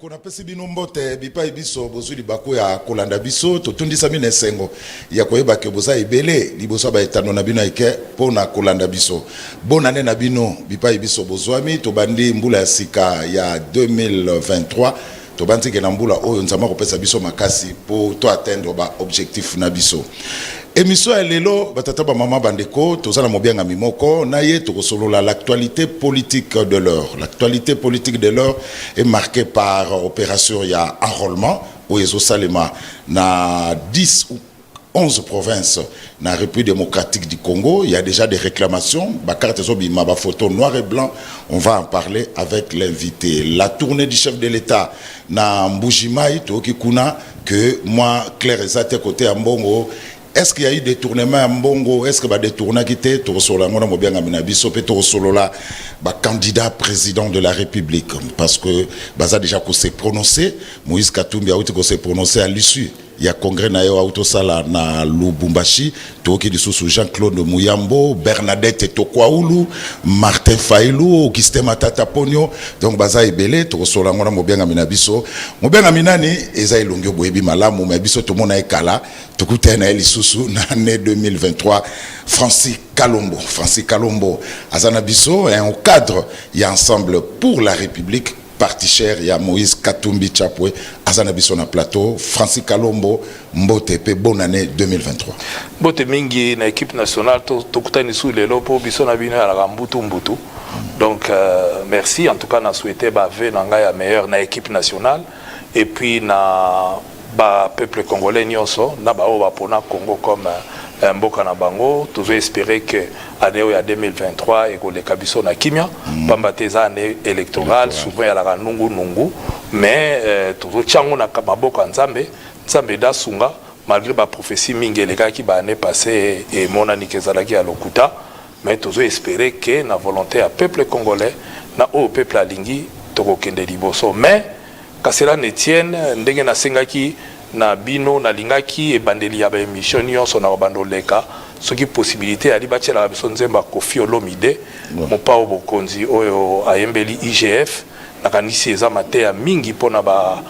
bandeko na pesi bino mbote bipai biso bozuli bako ya kolanda biso totundisa bino esengo ya koyeba ke boza ebele liboso ba etano na bino eke pona kolanda biso bonane na bino bipai biso bozwami tobandi mbula ya sika ya 2023 tobanzi ke na mbula oyo nzama kopesa biso makasi po to atteindre ba objectif na biso. Émission ya lelo batata ba mama bandeko tozana mobianga mimoko na ye tokosolola l'actualité politique de l'heure. L'actualité politique de l'heure est marquée par opération ya enrôlement au Ezo Salema na 10 ou 11 provinces na République démocratique du Congo. Il y a déjà des réclamations. Bakarte Zobima, ba photo noir et blanc. On va en parler avec l'invité. La tournée du chef de l'État na Mbujimai, Toki Kuna, que moi, Claire Ezate côté à Mbongo. Est-ce qu'il y a eu des tournements à Mbongo? Est-ce que bah, des tournements qui étaient candidat président de la République? Parce que Baza déjà qu'on s'est prononcé, Moïse Katumbi a s'est prononcé à l'issue. Il y a congrès na yo autosala na Lubumbashi, toki disusu Jean-Claude Muyambo, Bernadette Tokwaulu, Martin Failou, Augustin Matata Ponyo. Donc baza ebele to sola ngona mobianga minabiso. Mobianga minani eza ilongyo boyebi malamu mabiso to mona ekala tokutena elisusu na année 2023 Francis Kalombo azana biso et au cadre il y a ensemble pour la République parti cher, il y a Moïse Katumbi Chapwe, Azana Bissona Plateau, Francis Kalombo, Mbote, bonne année 2023. Mbote Mingi, na équipe nationale, Tokutani sous les lots pour Bissona Bino à la Mbutu. Donc, merci. En tout cas, on a souhaité la meilleure na équipe nationale. Et puis, na peuple congolais, Nyonso, na Pona Congo comme Mboka na Bango. Toujours espérer que l'année 2023 et que les Kabiso na Kimia, Pambateza année électorale, souvent il y a la Nungu, mais toujours Tchango na Kamaboka Nzambe, Nzambe da Sunga, malgré la prophétie Mingue, les gars qui va année passée et mon Anikezalaki à Lokuta, mais toujours espérer que la volonté à peuple congolais, na au peuple alingi, Toko Kende Liboso, mais quand cela ne tienne, ndenge na Sengaki, na bino na lingaki e bandeli ya ba émission nyonso na bandoleka soki possibilité ali batia la biso nzemba Kofi Olomide mopao bokonzi oyo ayembeli IGF na kanisi eza mateya mingi pona ba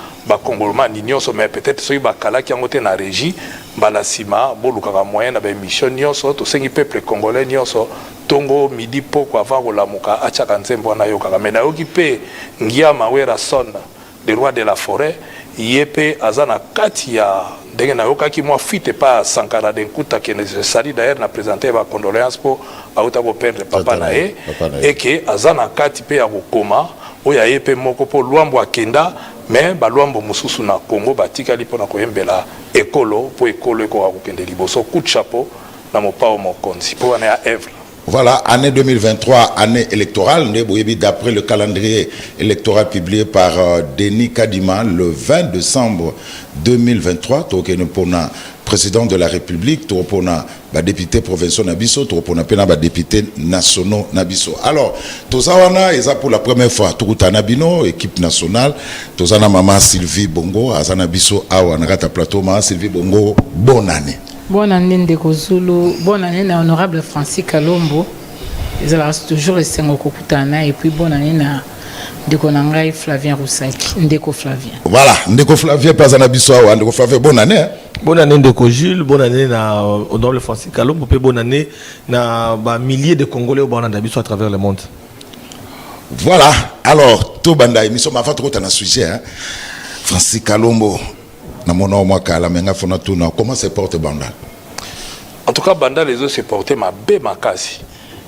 congolais nyonso mais peut-être soki bakala ki ngote na régie balasima boluka ka moyen na ba émission nyonso to sengi peuple congolais nyonso tongo midi poko avant kolamuka achaka nzembo na yoka mais na yoki pe ngia mawera son le roi de la forêt Yepe azana kati ya ndenge na yokaki mwa fuite pa Sankara Denkuta qui est sali d'ailleurs na présenter ba condoléances pour auta bo perdre papa na e et que azana kati pe ya kokoma oya yepe moko po Luambo akenda mais ba Luambo mususu na Congo batika lipo na koyembela ekolo po ekolo ko akokende liboso coup de chapeau na mopao mokonzi po na ya Evre. Voilà, année 2023, année électorale, d'après le calendrier électoral publié par Denis Kadima le 20 décembre 2023, Tokenopona, président de la République, Toropona, député provincial Nabiso, Toropona Pena, député national Nabiso. Alors, Tozawana, et ça pour la première fois, Tourutana Bino, équipe nationale, Tozana Mama Sylvie Bongo, Azana Biso, Awa, Nagata Plateau, Mama Sylvie Bongo, bonne année. Bonne année Ndeko Zulu, bonne année na honorable Francis Kalombo. Ils ont toujours resté au Kokutana et puis bonne année na Ndeko Nangai Flavien Roussaki, Ndeko Flavien. Voilà, Ndeko Flavien Pazana Bissoa, Ndeko Flavien, bonne année. Bonne année Ndeko Jules, bonne année na honorable Francis Kalombo, bonne année na milliers de Congolais au Bananda Bisso à travers le monde. Voilà, alors, tout banda émission ma faute na sujet hein. Francis Kalombo. Comment se porte Bandal? En tout cas, Bandal les autres se portaient ma makasi.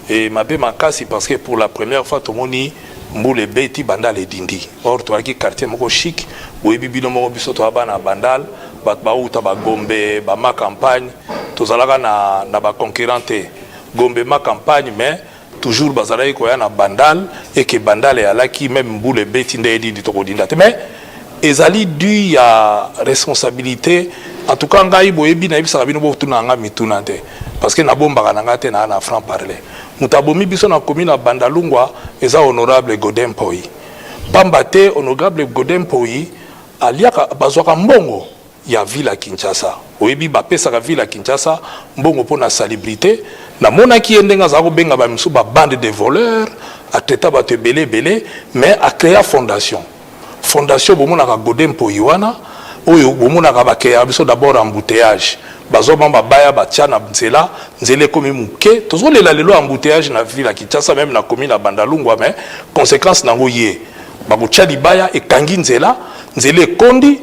Et ma makasi parce que pour la première fois, tout le monde moule beti Bandal et dindi. Or, tu as qui quartier moko chic, où il bibino moko biso to abana Bandal, ba uta ba Gombe, ba ma campagne, to zalaka na ba concurrente Gombe ma campagne mais toujours bazalaki ko ya na Bandal et que Bandal est alaki même moule beti ndé dindi to kodinda. Mais ezali dû à responsabilité en tout cas ngai boyebi na ibisa bino bo tunanga mitunante parce que na bomba kananga te na franc parler mutabomi biso na commune na Bandalungwa eza honorable Godin Poi pambate honorable Godin Poi aliaka bazwaka mbongo ya ville à Kinshasa oyebi ba pesa ka ville à Kinshasa mbongo pona salubrité na mona ki endenga za ko benga ba misu ba bande de voleurs ateta ba te belé mais a créé fondation fondation bomonaka Godin Poiwana oyo bomonaka bakeya biso d'abord embouteillage bazoma babaya batia na nzela nzela komi muke tozolela lelo embouteillage na ville ya Kinshasa même na commune ya Bandalungwa mais conséquence nango ye bakotia libaya ekangi nzela ekondi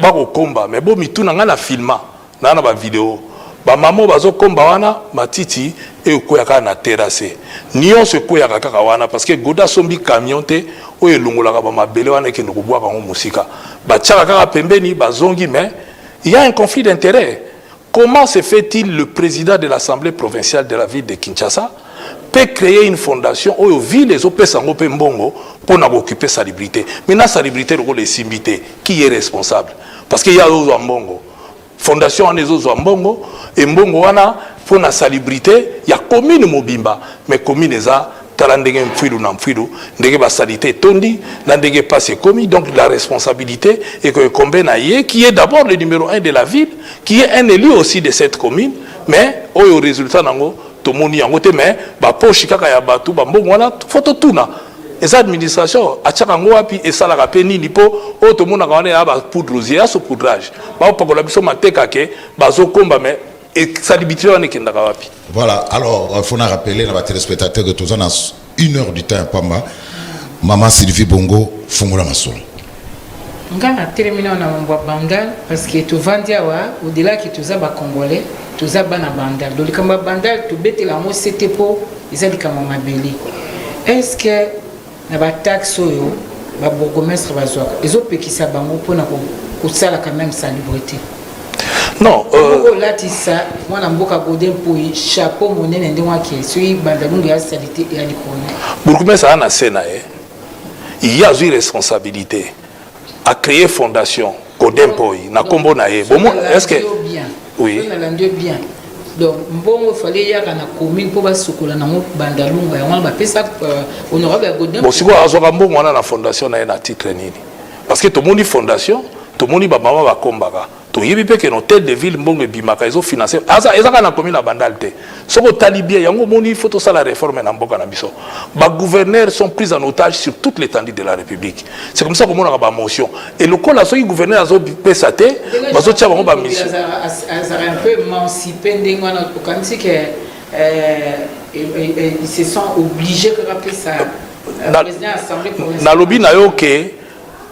bakokomba mais bo mituna nga na filma na ba video ba mamo bazokomba wana matiti ekoyaka na terrasse nyonso ekoyaka kaka wana parce que goda sombi camion te oyo elongolaka ba mabele wana ekende kobwaka ngo musika batiaka kaka pembeni bazongi mais il y a un conflit d'intérêt. Comment se fait-il le président de l'Assemblée provinciale de la ville de Kinshasa peut créer une fondation où ville les opesango pe mbongo pour occuper salubrité. Maintenant salubrité le simbité qui est responsable parce qu'il y a aux mbongo. Fondation en ezo mbongo et mbongo wana pour la salubrité, il y a commune Mobimba mais commune eza talandenge mfilu na mfilu ndenge ba salité tondi na ndenge passe commis donc la responsabilité est que Kombenaye qui est d'abord le numéro 1 de la ville qui est un élu aussi de cette commune mais au résultat nango tomoni yango te mais ba poche kaka ya batu ba mbongo wana photo tuna esa administration achaka ngo wapi esala ka pe nini po o tomona ka wana ya ba poudre ya so poudrage ba pakola biso mateka ke bazo komba mais et ça limite on est kenda ka wapi. Voilà, alors il faut rappeler à téléspectateurs que tous en a 1 heure du temps pamba maman Sylvie Bongo fungola masolo. Ngana terminer na mambo bandal parce que tu vendia wa au-delà que tu za ba congolais tu za bana bandal donc kama bandal tu bete la mo c'était pour ezali kama mabeli. Est-ce que na ba taxe oyo ba bourgmestre bazwa ezopekisa bango pona ko sala quand même salubrité. Non, là tu sais moi na mboka Godin Poi chapeau monene ndengwa ke sui bandalungu ya salité ya likona. Bourgmestre ana senae il y a une responsabilité à créer fondation Godin Poi na kombo na ye. Est-ce que oui. On a rendu bien. Donc bon il fallait y avoir na commune pour ba sokola na bandalungu ya wana ba pesa honorable Godin. Bon siko azoka mbongo wana na fondation na ye na titre nini? Parce que tout le monde fondation, tout le monde ba mama ba kombaka. To yebi pe que l'hôtel de ville mbongo bimaka ils ont financé ezaka na commune na bandalte soko talibia yango moni photo ça la réforme na mboka na biso ba gouverneurs sont pris en otage sur toute l'étendue de la République c'est comme ça que mon a ba motion et le col so gouverneur azo pesate bazo tia bango ba mission azara un peu émancipé ndengwana okanisi que ils se sont obligés que rappeler ça président assemblée na lobby na yo ke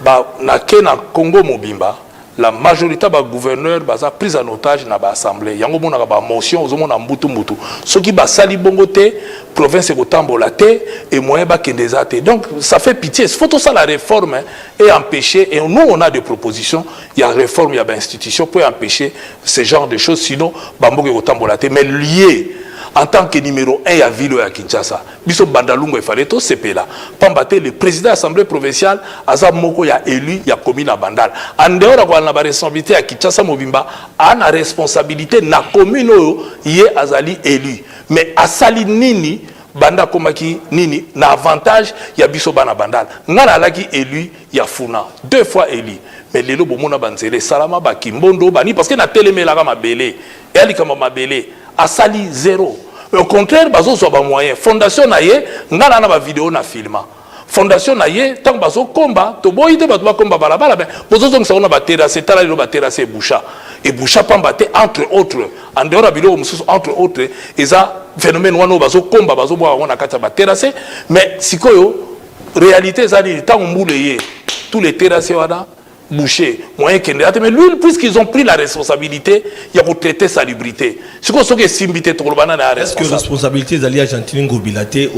ba na ke na Congo mobimba la majorité des gouverneurs sont pris en otage dans l'Assemblée. Il y a une motion, il y a une ce qui est sali bongoté, province est tambolate et moyen est donc ça fait pitié. Il faut tout ça la réforme et empêcher. Et nous, on a des propositions. Il y a réforme, il y a des institutions pour empêcher ce genre de choses. Sinon, bambo est tambolate. Mais lié en tant que numéro 1 à ville à Kinshasa, biso bandalungu il fallait tout CP là. Pambate le président de l'Assemblée provinciale Azam Moko ya élu ya commune à Bandal. En dehors de la responsabilité à Kinshasa Mobimba, a la responsabilité na commune où yé azali élu. Mais asali nini banda komaki nini na avantage ya biso bana Bandal. Ngana laki élu ya Funa 2 fois élu. Mais lelo bomona banzele salama ba kimbondo bani parce que na telemela ka mabele. Elle kama mabele a sali 0. Au contraire, bazo so ba moyen. Fondation na ye, ngana na ba vidéo na filma. Fondation na ye, tant bazo komba, to boyite ba to komba balabala ben. Bozo so ngsa ona ba terrasse, tala lo ba terrasse boucha. Et boucha pambate entre autres, en dehors abilo mususu entre autres, eza phénomène wano bazo komba bazo boa ona kata ba terrasse, mais sikoyo réalité ça dit tant moule ye. Tous les terrasses wana boucher moyen kende mais lui puisqu'ils ont pris la responsabilité il y a pour traiter salubrité ce qu'on que simbité to bana na est-ce que responsabilité zali Argentine ngobilate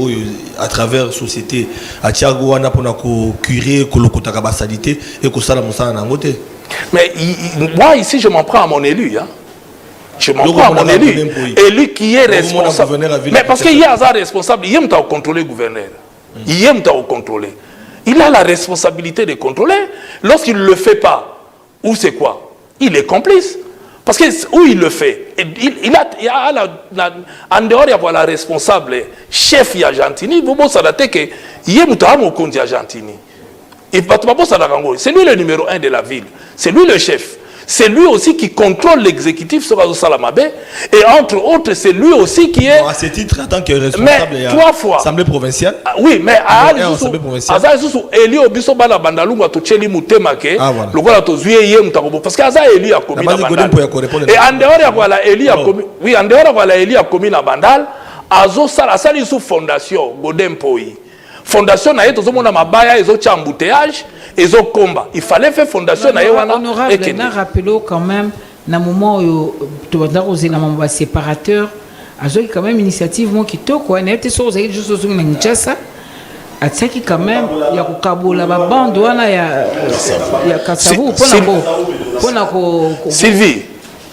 à travers société à Thiago wana pona ko curer ko lokotaka ba salité et ko sala musana na ngote mais moi ici je m'en prends à mon élu hein. Je m'en prends à mon élu élu qui est responsable mais parce qu'il y a un responsable il aime ta contrôler gouverneur il aime ta contrôler. Il a la responsabilité de contrôler. Lorsqu'il ne le fait pas, ou c'est quoi? Il est complice. Parce que où il le fait, il a en dehors, il y a la responsable chef Argentini. Vous savez que il y a un compte Argentini. C'est lui le numéro 1 de la ville. C'est lui le chef. c'est lui aussi qui contrôle l'exécutif sur Salamabe, et entre autres, c'est lui aussi qui est... Bon, à ce titre, en tant que responsable de l'Assemblée provinciale. Oui, mais à l'Assemblée provinciale. Eli Obiso Bala Bandalunga to Cheli Mutemake, le gars to Zuye Yem Tarobo, parce qu'Aza Eli a commis na Bandal. Et en dehors de voilà, Eli a commis, oui, en dehors de voilà, Eli a commis na Bandal, Azo Sala Sali sous fondation, Godem Poi. Fondation na yeto zomona mabaya ezo cha embouteillage ezo komba il fallait faire fondation na yewana honorable na rappelons quand même na moment où tu vas dans la membre séparateur azo quand même initiative mo kitoko na été sur zali juste sur na Kinshasa atsaki quand même ya kukabola ba bande wana ya Kasavu pona ko Sylvie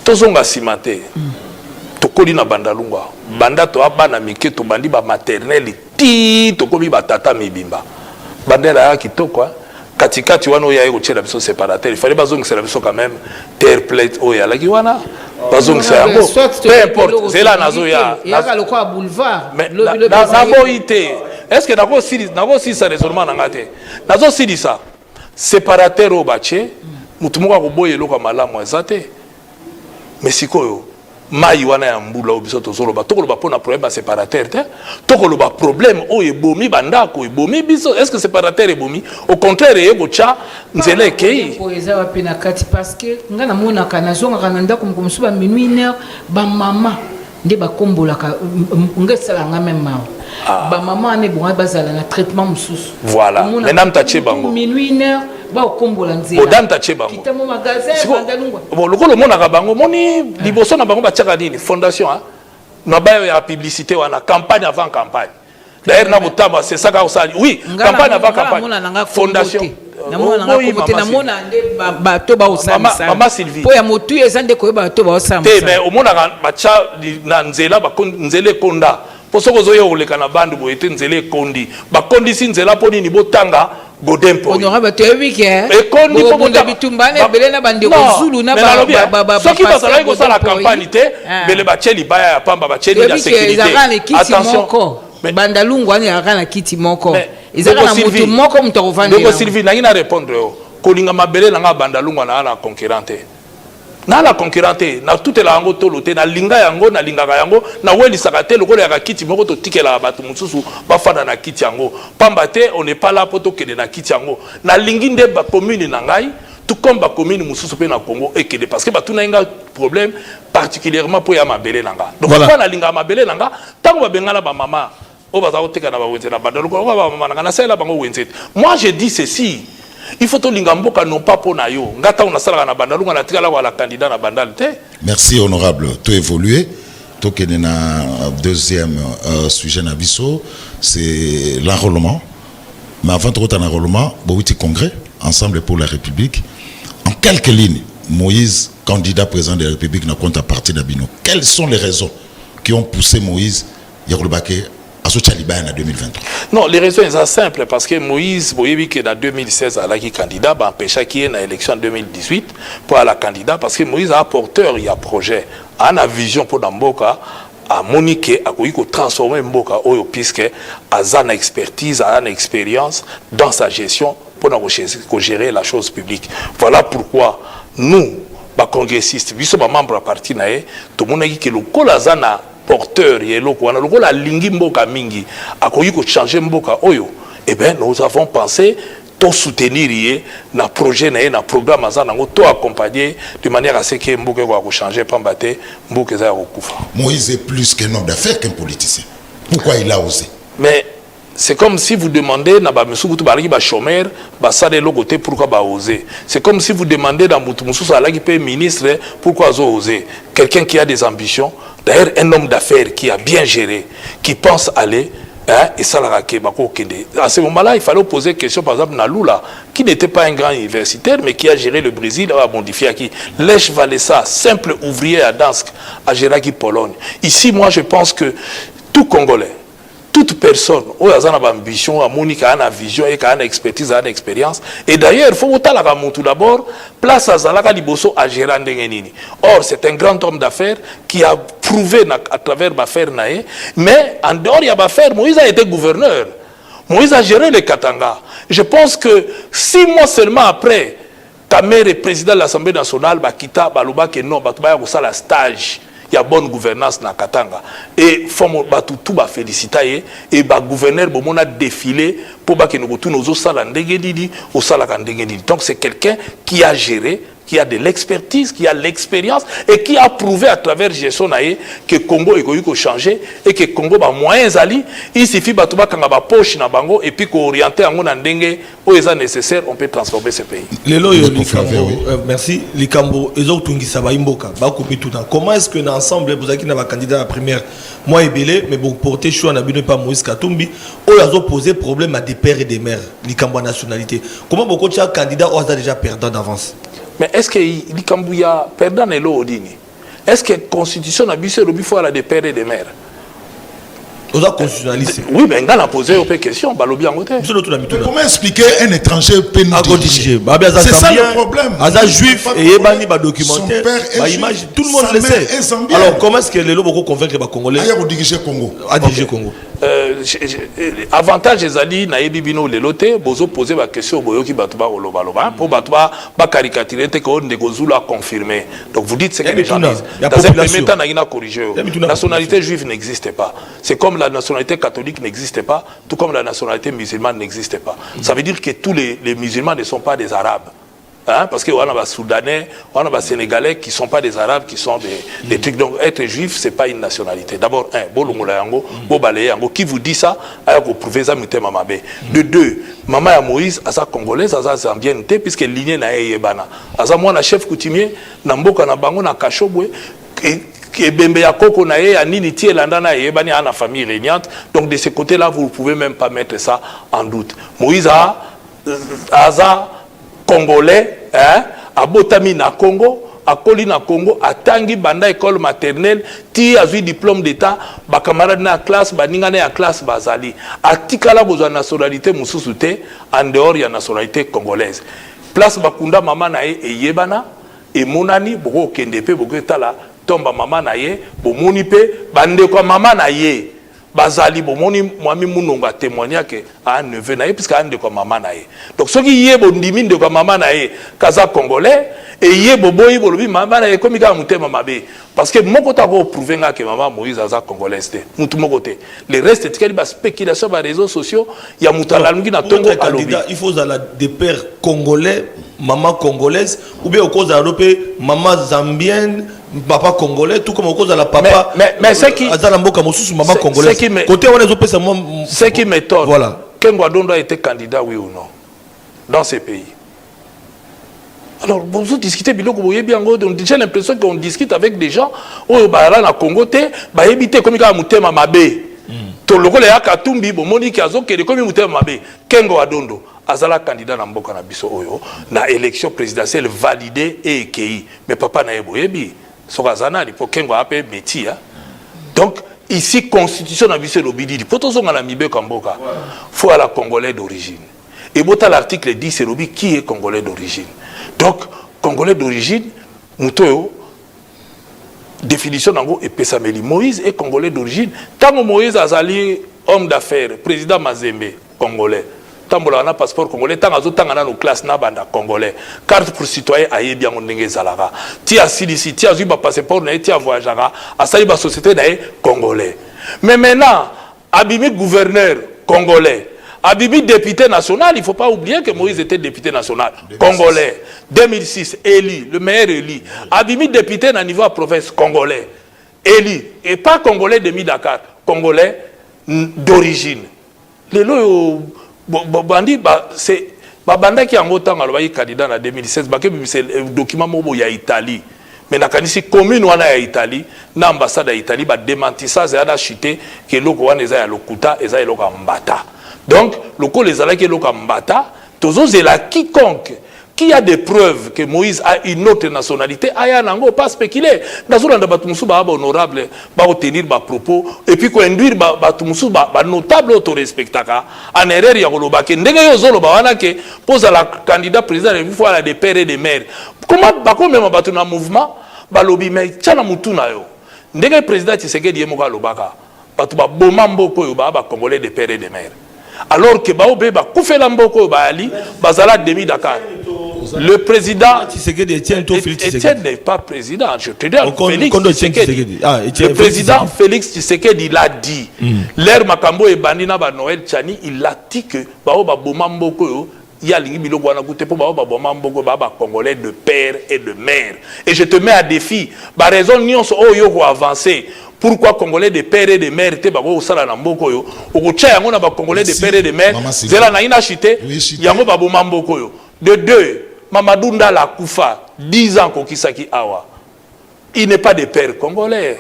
tozonga simate tokoli na Bandalungwa banda to abana mike to bandi ba maternelle ti tokomi ba tata mibimba bandela ya kitoko katikati wana oya eko tshela biso séparateur il fallait bazongisa biso quand même terre plate oya laki wana bazongisa yango peu importe zela nazo ya lokwa boulevard nabo ite est-ce que nako sisa raisonnement na ngate nazo silisa séparateur o bache mutu moko akoboye eloko malamu ezate mais sikoyo mai wana ya mbula obiso tozoloba tokoloba pona problème ya séparateur te tokoloba problème oyo ebomi bandako ebomi biso est-ce que séparateur ebomi au contraire eyekotya nzela ekei eza wapi na kati parce que nga namonaka nazongaka na ndako mokomosu ba minuit une heure bamama nde bakombolaka nga esalanga meme mawa bamama wana ebonga bazala na traitement mosusu voilà maintenant mtatie bango minuit une heure bakombola nzela odam tatie bango kitamo magasin Bandalungwa bon lokolo monaka bango moni liboso na bango batiaka nini fondation na bayo ya publicité wana campagne avant campagne d'ailleurs na botamba c'est ça ka osali oui campagne avant campagne fondation namona nde bato baosamisa mama Sylvie po ya motu eza nde koyeba bato baosamisa te mais omonaka batia na nzela nzela ekonda po soko ozoya oleka na bandu boye te nzela ekondi bakondisi nzela mpo nini botanga Godempo honorable toyebike ekondi po bonda bitumba na ebele na bandeko zulu na soki bazalaki kosala campagne te bele bacheli baya ya pamba bacheli ya sécurité attention Bandalungwa ni akana kiti moko ezaka na mutu moko mutu akovanda ndeko Sylvie nangi na répondre yo kolinga mabele nanga Bandalungwa na concurrente na concurrente na toute la yango tolo te na linga yango na lingaka yango na welisaka te lokolo ya kiti moko to tikela bato mususu bafanda na kiti yango pamba te on n'est pas là pour tokende na kiti yango na lingi nde ba commune na ngai tout comme ba commune mususu pe na Congo ekende parce que batu na nga problème particulièrement pour ya mabele nanga donc voilà. Na linga mabele nanga tango ba bengala ba mama o ba za oteka na ba wenze na bandalo ko ba mama nanga na sala bango wenze moi je dis ceci il faut que l'ingamboka non pas pour nayo ngata on a sala na Bandalungwa na tikala wala candidat na bandal te. Merci honorable tout évolué to kenena deuxième sujet na biso c'est l'enrôlement mais avant tout un enrôlement bowiti congrès ensemble pour la République en quelques lignes Moïse candidat président de la République na compte à partir d'Abino quelles sont les raisons qui ont poussé Moïse Yakoulbake à ce Tchaliba en 2023? Non, les raisons sont simples parce que Moïse, vous voyez que en 2016, il a été candidat, il a empêché qu'il y ait une élection en 2018 pour la candidat parce que Moïse a un porteur, il y a un projet, il a une vision pour Namboka, à Monique, à transformer Mboka, puisque il a une expertise, il a une expérience dans sa gestion pour gérer la chose publique. Voilà pourquoi nous, les congressistes, nous sommes membres de parti, tout le monde a dit que le Kolazana porteur yeloko wana lokola lingi mboka mingi akoyi ko changer mboka oyo eh ben nous avons pensé to soutenir yé na projet na programme azana ngo to accompagner de manière à ce que mboka ko changer pambate mboka za kokufa. Moïse est plus qu'un homme d'affaires qu'un politicien. Pourquoi il a osé? Mais c'est comme si vous demandez na ba musubutu balaki ba chômeur ba sale lokoté pourquoi ba oser. C'est comme si vous demandez dans mutu mususu alaki pe ministre pourquoi oser. Quelqu'un qui a des ambitions. D'ailleurs, un homme d'affaires qui a bien géré, qui pense aller, et ça l'a à ce moment-là, il fallait poser question, par exemple, Naloula, qui n'était pas un grand universitaire, mais qui a géré le Brésil, a modifié à qui Lech Walesa, simple ouvrier à Dansk, a géré qui Pologne. Ici, moi, je pense que tout Congolais, toute personne, qui a une ambition, qui a une vision, qui a une expertise, qui a une expérience. Et d'ailleurs, il faut tout d'abord, place à Zalaka Liboso à gérer Ndengenini. Or, c'est un grand homme d'affaires qui a prouvé à travers l'affaire Naé, mais en dehors il y a l'affaire, Moïse a été gouverneur. Moïse a géré les Katanga. Je pense que 6 mois seulement après, Kamere président de l'Assemblée nationale bakita baloba que non batubaya ko sala stage ya bonne gouvernance na Katanga et fomo batu tout ba félicita ye et ba gouverneur bomona défilé pour ba que nous tout nous sala ndenge didi au sala ka ndenge didi. Donc c'est quelqu'un qui a géré, qui a de l'expertise, qui a l'expérience et qui a prouvé à travers gestion naé que Congo est changé et que Congo ba moyens ali, il suffit batuba kanga ba poche na bango et puis ko orienter en na ndenge où est nécessaire, on peut transformer ce pays. Lelo yo merci likambo ezo tungisa ba imboka ba kopi tout temps. Comment est-ce que dans ensemble vous avez na candidat à la première moi ebelé mais bon porter choix na bino pas Moïse Katumbi o yazo poser problème à des pères et des mères likambo nationalité. Comment beaucoup de candidats ont déjà perdant d'avance? Mais est-ce que l'Ikambouya perdant est l'Odini? Est-ce que la constitution a bissé le bifo à la des pères et des mères? Constitutionnaliste. Oui, mais on a posé une question. Comment expliquer un étranger peut nous diriger? C'est ça le problème. Aza juif et Ebani ba documentaire, ba image, tout le monde le sait. Alors comment est-ce que les lots vont convaincre les Congolais à diriger Congo? À diriger Congo. Avantage des alliés na ebibino le loté bozo poser la question boyoki batuba oloba loba pour batuba ba caricaturer te ko ndegozula confirmer. Donc vous dites ce que les gens disent. Dans un premier temps na ina corriger. La nationalité juive n'existait pas. C'est comme la nationalité catholique n'existait pas, tout comme la nationalité musulmane n'existait pas. Ça veut dire que tous les musulmans ne sont pas des arabes. Hein? Parce qu'on a des Soudanais, on a des Sénégalais qui ne sont pas des Arabes, qui sont des trucs. Donc être juif, ce n'est pas une nationalité. D'abord, qui vous dit ça, vous prouvez ça, de deux, maman à Moïse, à sa congolaise, à sa zambienne, puisque lignée na yebana. À sa moi, chef coutumier, Namboka na bango na kachobwe, et bembe ya koko na ye, nini tie landana yebani à la famille régnante. Donc de ce côté-là, vous ne pouvez même pas mettre ça en doute. Moïse a Congolais, hein, à Botami na Congo, à Koli na Congo, à Tangi banda école maternelle, ti a eu diplôme d'état, ba camarade na classe, ba ninga na classe bazali. A tikala bozo nationalité mususute en dehors ya nationalité congolaise. Place bakunda mama na ye e yebana e monani boko kendepe boko tala tomba mama na ye, bo moni pe bande ko mama na ye. Bazali bomoni mwami munonga témoigner que a neveu na ye puisque ande ko mama na ye. Donc ceux qui yé bondimi de ko mama na ye kaza congolais et yé boboyi bolobi mama na ye comme ka mutema mabe parce que moko ta ko prouver nga que maman Moïse aza congolaise te mutu moko te. Le reste tikali ba spéculation ba réseaux sociaux ya mutala lungi na tongo alobi. Il faut ala des pères congolais, maman congolaise ou bien au cause à l'opé maman zambienne papa congolais tout comme au cause de la papa mais c'est qui maman congolaise côté on est ce qui m'étonne voilà Kengo Adondo a été candidat oui ou non dans ces pays. Alors vous discutez biloko boye bien j'ai l'impression qu'on discute avec des gens au bara na Congo te ba ebité comme ka mutema mabe to lokole ya Katumbi bo moni ki azokele comme mutema mabe Kengo Adondo azala candidat na mboka na biso oyo na élection présidentielle validée et écueillie mais papa na yeboyebi Sokazana, il faut qu'il y ait métier. Donc, ici, constitution na biso lobidi, il faut que la mibe kamboka. Faut à la Congolais d'origine. Et bota l'article 10, c'est lobi qui est Congolais d'origine. Donc, Congolais d'origine, nous définition d'ango et Pesameli. Moïse est Congolais d'origine. Tant que Moïse Azali, homme d'affaires, président Mazembe, Congolais. Tambola na passeport congolais tant azo tangana no classe na banda congolais carte pour citoyen aye bien ndenge zalaka ti asilisi ti azu ba passeport na ti voyagera asali ba société na congolais mais maintenant abimi gouverneur congolais abimi député national il faut pas oublier que Moïse était député national congolais 2006 élu le meilleur élu abimi député na niveau province congolais élu et pas congolais de Dakar congolais d'origine les lots bandi c'est banda qui a ngota ngalo candidat en 2016 ba ke c'est document mobo ya Italie mais na kanisi commune wana ya Italie na ambassade ya Italie ba démenti ça c'est ada chuté que loko wana eza ya lokuta eza ya loko mbata donc loko les ala ke loko mbata tozo zela quiconque qui a des preuves que Moïse a une autre nationalité, aya nango pas spéculer. Nazolanda batumusu ba honorable ba obtenir ba propos et puis ko induire batumusu ba notable auto respectaka en erreur ya koloba ke ndenge yo zolo ba wana ke pose la candidat président il faut la des pères et des mères. Comment ba ko même batu na mouvement ba lobi mais tchana mutuna yo. Ndenge président Tshisekedi yemoka lobaka batu ba bomambo ko yo ba congolais des pères et des mères. Alors que ba obe ba kufela mboko ba ali bazala demi Dakar. Le président Etienne n'est pas président. Je te dis, le président Félix Tshisekedi l'a dit. L'air Makambo et Banina Noël Tchani, il a dit que il y a Congolais de père et de mère. Et je te mets à défi. Par raison, nous avons avancé. Pourquoi Congolais de père et de mère te babo sala na mboko yo okocha yango na ba Congolais de père et de mère zela na ina chité yango babo mamboko yo de deux Mamadou Ndala kufa 10 ans kokisaki awa il n'est pas de père congolais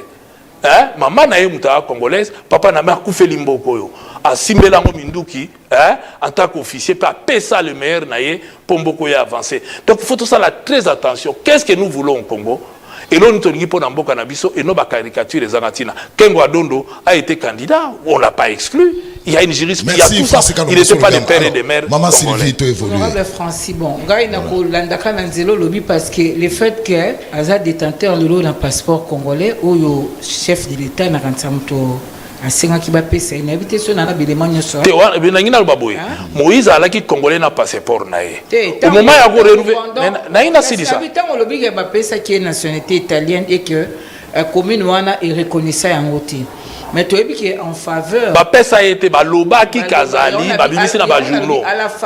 hein maman na ye muta congolaise papa na mère kufeli mboko yo asimbela ngo minduki hein en tant qu'officier pas pesa le meilleur na ye pour mboko ya avancer donc il faut tout ça là très attention qu'est-ce que nous voulons au Congo. Et là, nous avons pour Namboka Nabiso et nos caricatures les Zanatina. Kengo Adondo a été candidat, on ne l'a pas exclu. Il y a une jurisprudence, il y a tout ça. Il n'était pas de père et de mère. Maman Sylvie, tu évolues. Honorable Francis, bon, parce que le fait que Aza détenteur de un passeport congolais ou le chef de l'État n'a pas asenga ki ba pesa ina habité so na bilemanya nyonso te wana benangina lobaboye Moïse alaki congolais na passeport na ye au moment ya ko renouveler na ina sidisa habitant on lobi ba pesa qui est nationalité italienne et que commune wana est reconnaissant yango te mais to ebi que en faveur ba pesa été ba lobaki kazali ba binisi na ba journaux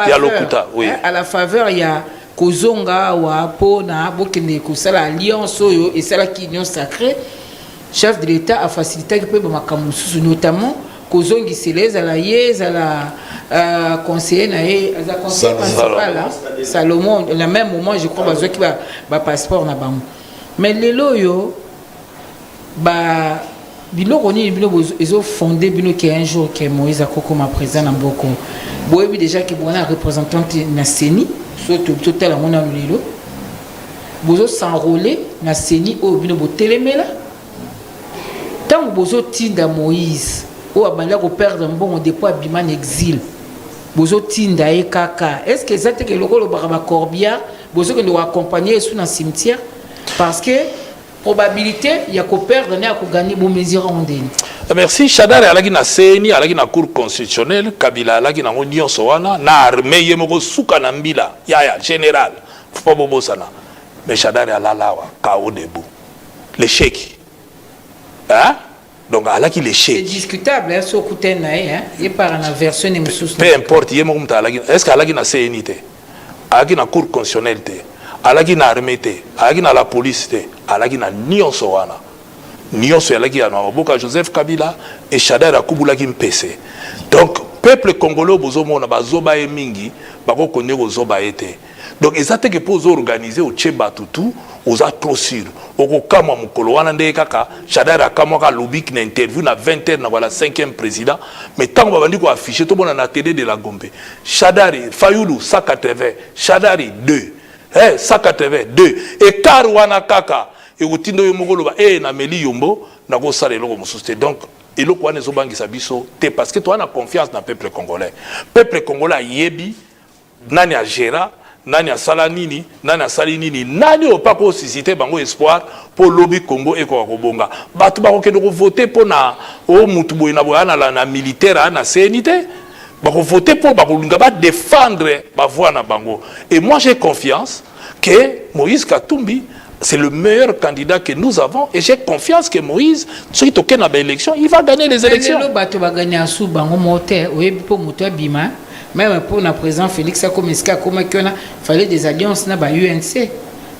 ya lokuta oui à la faveur il y a kozonga wa pona bokende ko sala alliance oyo et sala qui union sacrée. Chef de l'État a facilité que notamment Kozongi Selez à la Yez à la conseiller principal Salomon le même moment je crois qu'il va passeport na bango mais les loyo ba bino koni bino ils ont fondé bino qui un jour que Moïse a comme président na Mboko boyebi déjà que bona représentante na CENI surtout total à mon lelo bozo s'enrôler na CENI au bino botelemela. Tant que bozo tinda Moïse ou abanda ko perdre bon dépôt Biman exil bozo tinda e kaka est-ce que ça te que le ba Corbia bozo que nous accompagner sous un cimetière parce que probabilité il y a ko perdre na ko gagner bon mesure en deni. Merci Chadar alaki na CENI alaki na cour constitutionnelle Kabila alaki na ngonion sowana na armée yemoko suka na mbila ya général faut bobo sana mais Chadar alalawa KO debout l'échec. Hein? Donc, c'est discutable, hein, ce côté hein, il part en version de peu importe, est-ce qu'elle a une CNT, elle a une cour constitutionnelle, elle a une armée, elle a la police, elle a une Nyonsoana. Nyonso, elle a une Joseph Kabila et Chadar a une PC. Donc, peuple congolais, bozomona bazoba e mingi, bako konne bozoba ete. Donc, exactement que pour organiser au Tcheba Tutu, aux trop sûr. Au Kama Mukolo, Wanande Kaka, Chadar Kamaka Lubik n'a interview na 20h, na voilà 5e président. Mais tant qu'on va dire qu'on affiche tout le monde na télé de la Gombe. Chadari, Fayoulou, 180, Chadari, 2. 182. Et Karwana Kaka, et Utindo Yomogoloba, et Nameli Yombo, na go sale logo mususte. Donc, et le quoi n'est pas biso, parce que toi, on a confiance dans le peuple congolais. Le peuple congolais, Yebi, Nani a Gera, Nani a Salanini, Nani a Salinini, Nani au pas suscité bango espoir pour lobby Congo et Kobonga. Batu bako ke de voter pour na o mutubo na boyana la militaire na CNT. Bako voter pour bako ngaba défendre ba voix na bango. Et moi j'ai confiance que Moïse Katumbi c'est le meilleur candidat que nous avons et j'ai confiance que Moïse, si tu as une élection, il va gagner les élections. Même pour le président Félix Akomeska, il fallait des alliances dans l'UNC.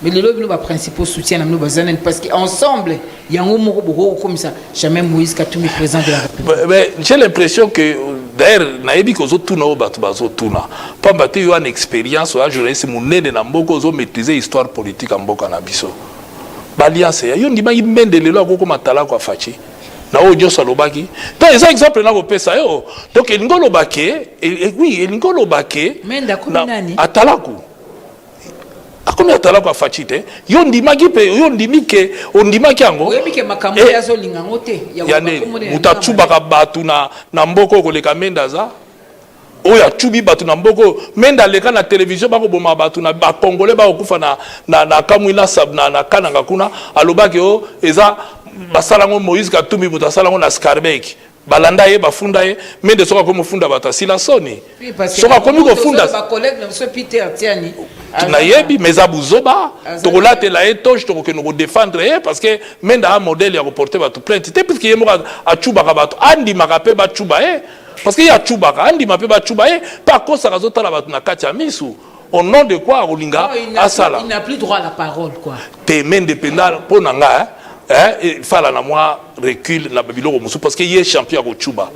Mais les principaux soutiens parce qu'ensemble, il y a un mot comme ça. Jamais Moïse Katumbi président de la République. J'ai l'impression que d'ailleurs, naebi kozo tuna o batu bazo tuna. Pamba te yo une expérience ou un journaliste munene na mboko zo maîtriser histoire politique en mboka na biso. Balliance yo ndima yimende lelo akoko matala kwa fachi. Na o nyoso lobaki. Donc les exemples na kopesa yo. Donc elingo lobake et oui, elingo lobake. Menda kominani. Atalaku. Akomi atala kwa fachite yo ndimaki pe yo ndimike ondimaki yango oyebike makambo ya zolinga ngote ya mutachuba ka batu na mboko koleka menda za oya chubi batu na mboko menda leka na télévision bako boma batu na ba congolais ba okufa na kamwina sab na kananga kuna alobaki o eza basalango Moïse Katumbi mutasalango na Skarbek balanda ye bafunda ye mende soka komo funda bata sila soni soka komi ko funda ba collègue na so Peter Tiani na yebi meza buzoba tokolate la etoche tokoke no défendre ye parce que menda a modèle ya reporter batu plainte te parce que yemo a chuba ka batu andi makape ba chuba ye parce que ya chuba ka andi mape ba chuba ye pas kosa ka zotala batu na kati ya misu au nom de quoi olinga asala il n'a plus droit à la parole quoi te mende pendal ponanga il fallait na moi recul na babiloko musu parce que il est champion ko chuba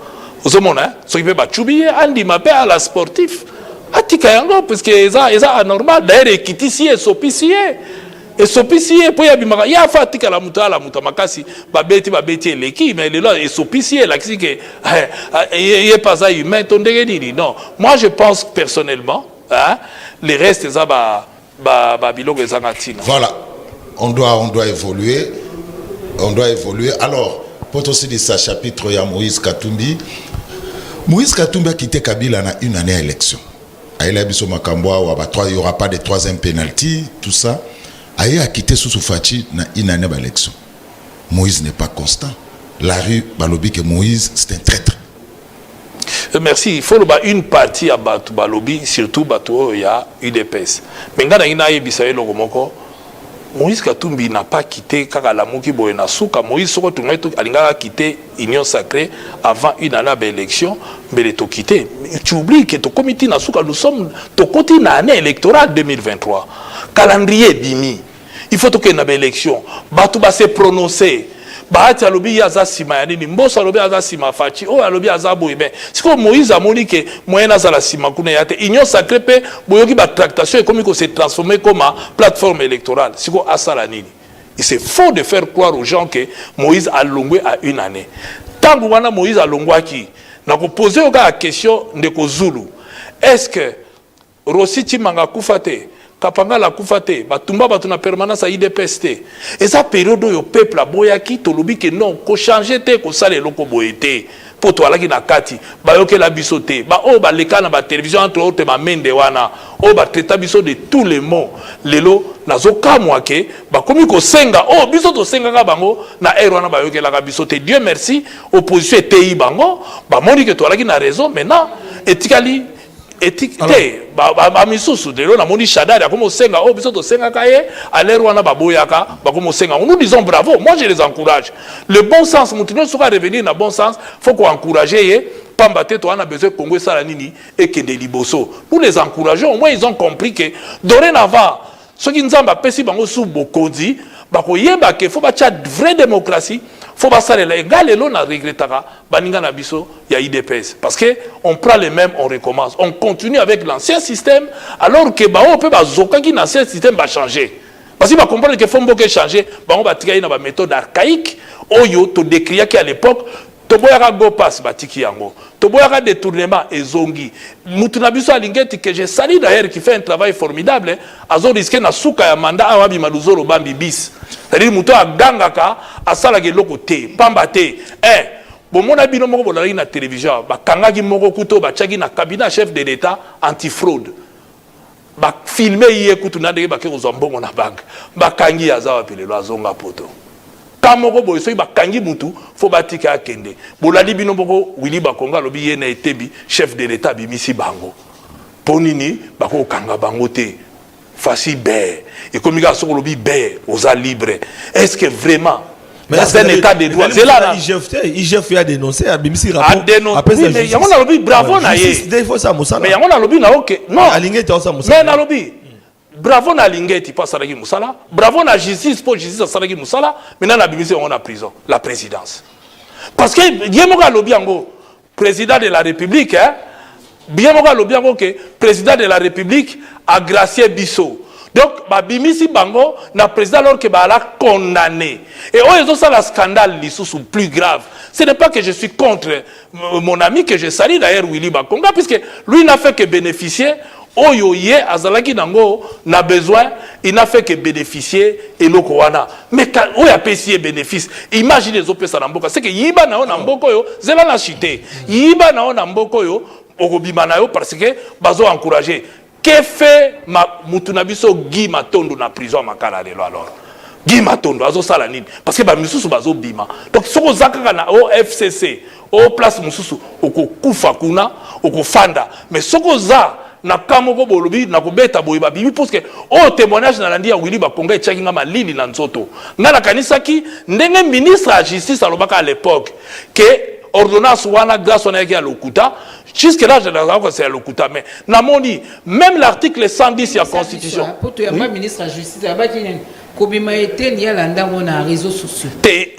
ozomona so qui peut ba chubi andi mape à la sportif atika yango parce que eza anormal d'ailleurs ekitisi et sopisie po ya bimaka ya fatika la mutala mutamakasi babeti eleki mais lelo et sopisie la kisi que il est pas ça humain ton dégédiri non moi je pense personnellement les restes eza ba biloko eza ngatina voilà on doit évoluer alors pour aussi de sa chapitre ya Moïse Katumbi a quitté Kabila na une année à élection. Il n'y aura pas de troisième penalty, tout ça. Il a quitté Soussoufati na une année à élection. Moïse n'est pas constant. La rue Balobi que Moïse c'est un traître. Merci. Il faut une partie à Batu Balobi, surtout Batu il y a UDPS. Mais quand il y a eu Logomoko, Moïse Katumbi n'a pas quitté Kakalamuki Boyenasuka. Moïse a quitté Union Sacrée avant une année d'élection, mais il a quitté. Tu oublies que ton comité Nasuka, nous sommes ton côté une année électorale 2023. Calendrier Bimi. Il faut qu'il y ait une élection. Batu va se prononcer. Bahati alobi yaza sima ya nini mboso alobi yaza sima fachi o alobi yaza boyebe siko Moïse amoni ke moyena za la sima kuna yate union sacrée pe boyoki ba tractation et comme se transformer comme plateforme électorale siko asala nini et c'est faux de faire croire aux gens que Moïse a longé à une année tangu wana Moïse a longwaki na ko poser la question ndeko Zulu est-ce que Rossi Manga kufate Kapanga la kufate, batumba batuna permanence à IDPS te. Et ça période où le peuple a boyaki, tolobi que non, ko changer te, ko sale loko boyete. Po to alaki na kati, ba yoke la bisote, ba o ba leka na ba télévision entre autres ma mende wana, o ba traita biso de tous les mots. Lelo nazo kamwa ke, ba komi ko senga, o biso to senga ka bango na ero wana ba yoke la bisote. Dieu merci, opposition était bango, ba moni que to alaki na raison maintenant, etikali éthique ba misusu de na moni shadari comme senga o biso to senga kaye alero wana baboyaka ba comme senga nous disons bravo moi je les encourage le bon sens mutino sera revenir na bon sens faut qu'on encourager ye pambate to ana besoin Congo sala nini et que de liboso nous les encourageons au moins ils ont compris que dorénavant ceux qui nzamba pesi bango sous bokodi ba ko yeba que faut ba tcha vraie démocratie faut pas ça les gars les lois na regrettera baninga na biso ya IDPS parce que on prend les mêmes on recommence on continue avec l'ancien système alors que ba on peut ba zoka qui l'ancien système va changer parce que ba comprendre que faut mboke changer ba on ba tika na ba méthode archaïque oyo to décrire qui à l'époque to boyaka go pass batiki yango to boyaka détournement ezongi mutuna biso alingeti que je salue d'ailleurs qui fait un travail formidable azo risquer na suka ya mandat awabi maluzolo bambi bis c'est-à-dire muto agangaka asala ke loko te pamba te bon mon abino moko bolali na télévision ba kangaki moko kuto ba tchaki na cabinet chef de l'état anti-fraude ba filmer yé kutu na ndenge ba ke kozambongo na banque ba kangi azawa pelelo azonga poto kamoko boy so ba kangi mutu fo batika akende bolali bino moko Willy Bakonga lobi yé na etebi chef de l'état bimisi bango ponini ba ko kanga bango te facile bé et comme il a son lobby bé aux libre est-ce que vraiment mais dans un état de droit c'est là IGF a dénoncé a bimisi rapport après oui, mais yamona lobby bravo na ye mais yamona lobby na OK non alingeti osa musala mais na lobby bravo na lingeti pas salaki musala bravo na justice pour justice salaki musala maintenant na bimisi on a prison la présidence parce que yemoka lobby yango président de la République bien moka lobby yango que président de la République a gracié biso donc babimisi bango na président alors que ba la condamné et ils ont ça la scandale lisusu plus grave ce n'est pas que je suis contre mon ami que je salue d'ailleurs Willy Bakonga puisque lui n'a fait que bénéficier oyo ye azalaki nango na besoin il n'a fait que bénéficier et loko wana mais oyo apesi bénéfice imagine les opesa na mboka c'est que yiba na na mboko yo zela na chité yiba na mboko yo okobima na yo parce que bazo encourager que fait mutunabiso Guy Matondo na prison makala lelo alors Guy Matondo azo sala nini parce que ba misusu bazo bima donc soko zakaka na FCC au place mususu okokufa kuna okofanda mais soko za na kamoko bolobi na kobeta boyeba bibi parce que au témoignage na landi ya Willy Bakonga etchaki nga malili na nzoto nga la kanisaki ndenge ministre ya justice alobaka à l'époque que ordonnance wana grâce on a à Lokuta jusque là je n'ai c'est à Lokuta mais namoni même l'article 110 de la constitution pour toi oui? Ministre de la justice kobima ete ni alanda na réseaux sociaux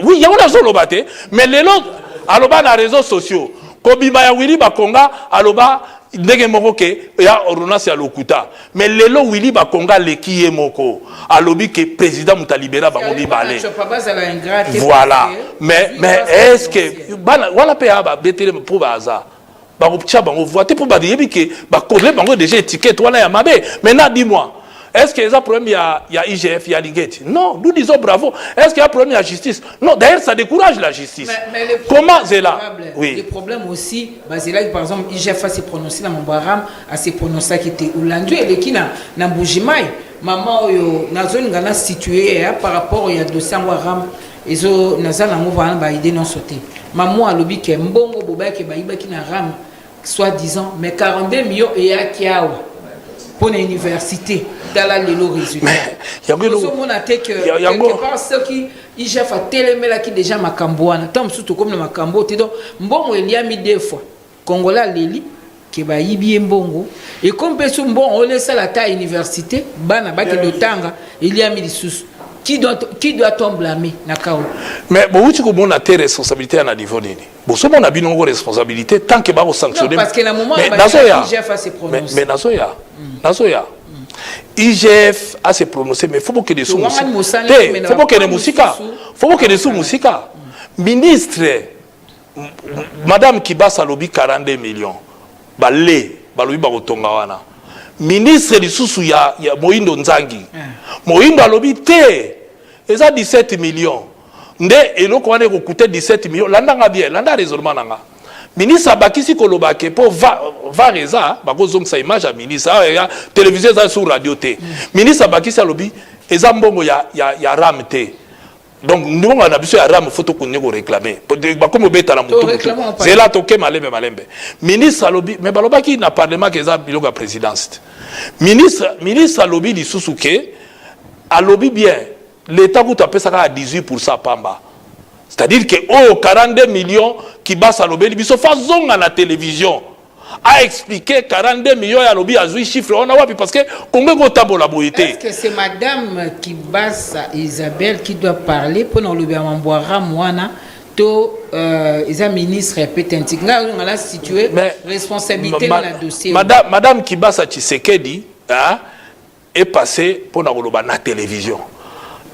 oui il y a una solo bate mais les autres aloba na réseaux sociaux kobima ya Willy Bakonga aloba ndenge moko ke ya ordonnance ya Lokuta mais lelo Willy Bakonga leki ye moko alobi ke président mutalibera bango bibale voilà mais est-ce que bana wala pe aba betele pour baza ba kopcha bango voter pour ba yebi ke ba coller bango déjà étiquette wala ya mabe maintenant dis-moi est-ce qu'il y a un problème, il y a IGF, il y a Ligeti? Non, nous disons bravo. Est-ce qu'il y a un problème, il y a justice? Non, d'ailleurs, ça décourage la justice. Mais comment c'est là? Oui. Le problème aussi, c'est là que par exemple, IGF a s'est prononcé dans mon baram, a s'est prononcé qui était Oulandu et qui n'a Boujimai. Maman, na zone ngana située par rapport au dossier Waram, et zo naza na mouvement ba idée non sauté. Maman a lobby que mbongo boba ke ba iba ki na ram soi-disant mais 42 millions et ya kiawa. Pour l'université, dans la lelo résultat. Il y a quelque part ceux qui IGF a télémé là qui déjà Macambouana. Tant surtout comme le Macambo, tu dis bon il y a mis deux fois. Congola Leli qui va y bien bongo et comme personne bon on laisse la taille université, bana ba de tanga il y a mis des sous. Qui doit-on blâmer nakao? Mais bon tu comme on a tes responsabilités à niveau nini. Bon ce mon a bien nos responsabilités tant que ba sanctionner. Parce que la moment IGF a se prononcer. Mais Nazoya. IGF a se prononcé, mais il faut que des sous musica. Il faut que des musica. Il faut que des sous musica. Ministre, Madame Kibasa lobi 42 millions. Balé, balobi bagotonga wana. Ministre du sous ya Moindo Nzangi. Moindo lobi te. Eza 17 millions. Nde eloko wana ko coûter 17 millions. Landa nga bien, landa raisonnement nanga. Ministre Bakisi Kolobake pour Vareza, bakozong sa image à ministre, ya télévision sur radio té. Ministre Bakisi Alobi, ezambongo ya ramte. Donc nous on a besoin de ram photo qu'on nous réclamer. Comme beta la mutu. C'est là toke malembe. Ministre Alobi, mais balobaki na parlement que za biloga présidence. Ministre Alobi di Susuke, Alobi bien, l'état vous tapé ça à 18% pamba. C'est-à-dire que 42 millions qui bassent à l'obéli, ils sont faisant à la télévision a expliqué 42 millions à l'obéli à jouer chiffre. On a vu parce que combien de temps la boité? Est-ce que c'est Madame qui basse Isabelle qui doit parler pour nous le Mamboara Moana? To les ministres répètent on a situé responsabilité dans le dossier. Madame Kibasa Tshisekedi est passée pour nous la télévision.